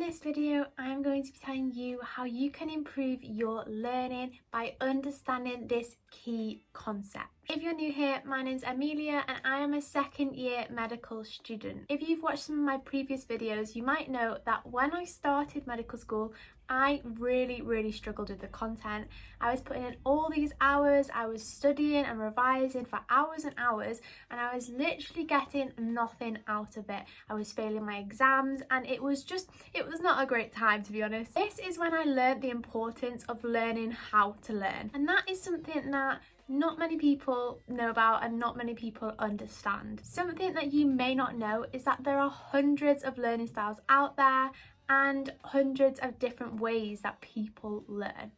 this video, I'm going to be telling you how you can improve your learning by understanding this key concept. If you're new here, my name's Amelia and I am a second year medical student. If you've watched some of my previous videos, you might know that when I started medical school, I really struggled with the content. I was putting in all these hours, I was studying and revising for hours and hours, and I was literally getting nothing out of it. I was failing my exams and it was not a great time, to be honest. This is when I learned the importance of learning how to learn, and that is something that not many people know about and not many people understand. Something that you may not know is that there are hundreds of learning styles out there and hundreds of different ways that people learn.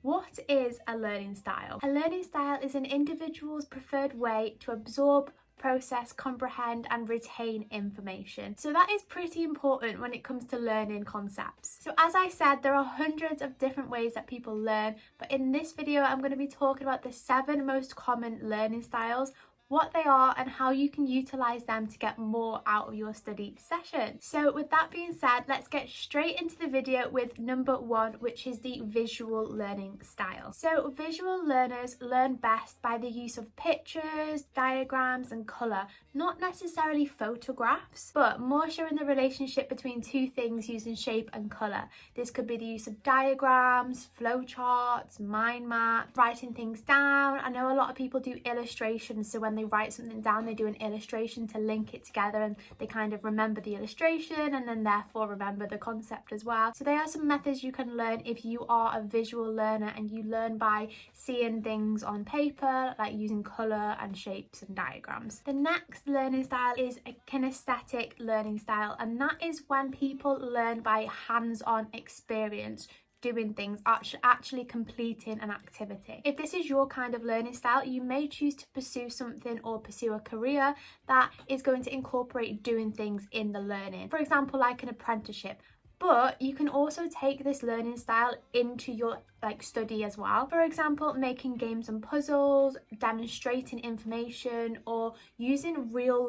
What is a learning style? A learning style is an individual's preferred way to absorb, process, comprehend and retain information. So that is pretty important when it comes to learning concepts. So as I said, there are hundreds of different ways that people learn, but in this video I'm going to be talking about the 7 most common learning styles, what they are and how you can utilize them to get more out of your study session. So with that being said, let's get straight into the video with number 1, which is the visual learning style. So visual learners learn best by the use of pictures, diagrams and colour, not necessarily photographs, but more showing the relationship between two things using shape and colour. This could be the use of diagrams, flowcharts, mind maps, writing things down. I know a lot of people do illustrations, so when they write something down, they do an illustration to link it together and they kind of remember the illustration and then therefore remember the concept as well. So there are some methods you can learn if you are a visual learner and you learn by seeing things on paper, like using colour and shapes and diagrams. The next learning style is a kinesthetic learning style, and that is when people learn by hands-on experience, doing things, actually completing an activity. If this is your kind of learning style, you may choose to pursue something or pursue a career that is going to incorporate doing things in the learning. For example, like an apprenticeship. But you can also take this learning style into your study as well. For example, making games and puzzles, demonstrating information, or using real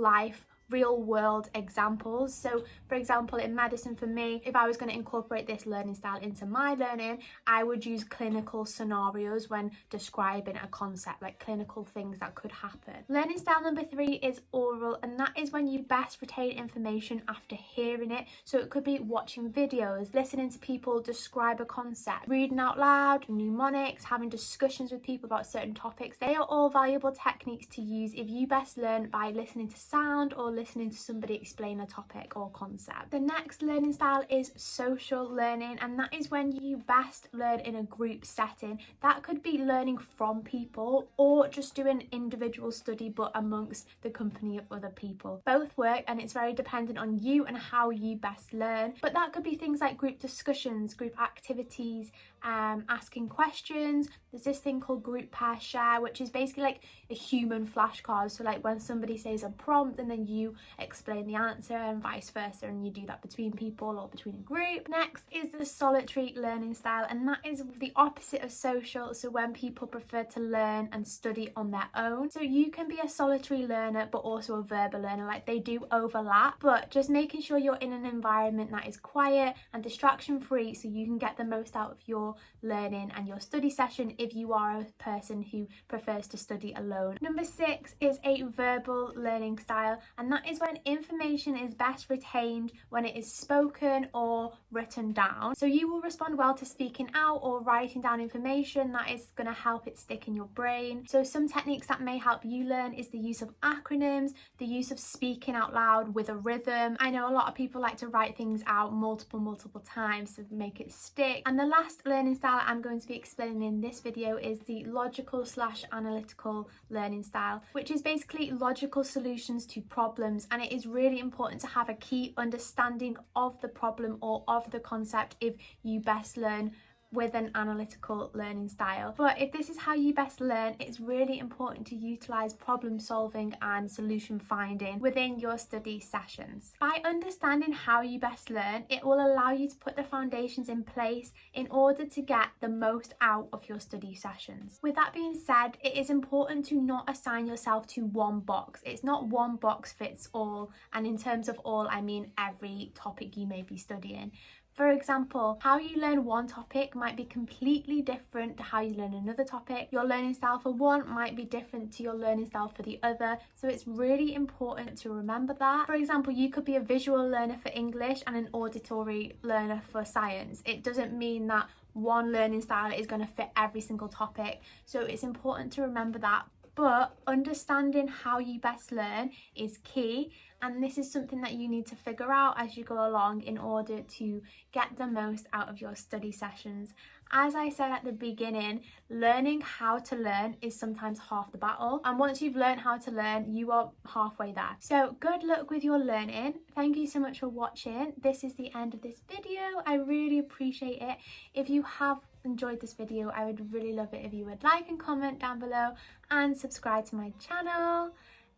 world examples. So for example, in medicine, for me, if I was going to incorporate this learning style into my learning, I would use clinical scenarios when describing a concept, like clinical things that could happen. Learning style number 3 is oral, and that is when you best retain information after hearing it. So it could be watching videos, listening to people describe a concept, reading out loud, mnemonics, having discussions with people about certain topics. They are all valuable techniques to use if you best learn by listening to sound or listening to somebody explain a topic or concept. The next learning style is social learning, and that is when you best learn in a group setting. That could be learning from people or just doing individual study but amongst the company of other people. Both work, and it's very dependent on you and how you best learn. But that could be things like group discussions, group activities, asking questions. There's this thing called group pair share, which is basically like a human flashcard. So like when somebody says a prompt and then you explain the answer and vice versa, and you do that between people or between a group. Next is the solitary learning style, and that is the opposite of social. So when people prefer to learn and study on their own. So you can be a solitary learner but also a verbal learner, like they do overlap, but just making sure you're in an environment that is quiet and distraction free so you can get the most out of your learning and your study session if you are a person who prefers to study alone. Number 6 is a verbal learning style, and that is when information is best retained when it is spoken or written down. So you will respond well to speaking out or writing down information that is going to help it stick in your brain. So some techniques that may help you learn is the use of acronyms, the use of speaking out loud with a rhythm. I know a lot of people like to write things out multiple times to make it stick. And the last learning style I'm going to be explaining in this video is the logical/analytical learning style, which is basically logical solutions to problems, and it is really important to have a key understanding of the problem or of the concept if you best learn with an analytical learning style. But if this is how you best learn, it's really important to utilize problem solving and solution finding within your study sessions. By understanding how you best learn, it will allow you to put the foundations in place in order to get the most out of your study sessions. With that being said, it is important to not assign yourself to one box. It's not one box fits all, and in terms of all, I mean every topic you may be studying. For example, how you learn one topic might be completely different to how you learn another topic. Your learning style for one might be different to your learning style for the other. So it's really important to remember that. For example, you could be a visual learner for English and an auditory learner for science. It doesn't mean that one learning style is going to fit every single topic. So it's important to remember that. But understanding how you best learn is key, and this is something that you need to figure out as you go along in order to get the most out of your study sessions. As I said at the beginning, learning how to learn is sometimes half the battle, and once you've learned how to learn, you are halfway there. So good luck with your learning. Thank you so much for watching. This is the end of this video. I really appreciate it. If you have enjoyed this video, I would really love it if you would like and comment down below and subscribe to my channel.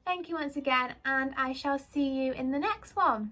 Thank you once again, and I shall see you in the next one.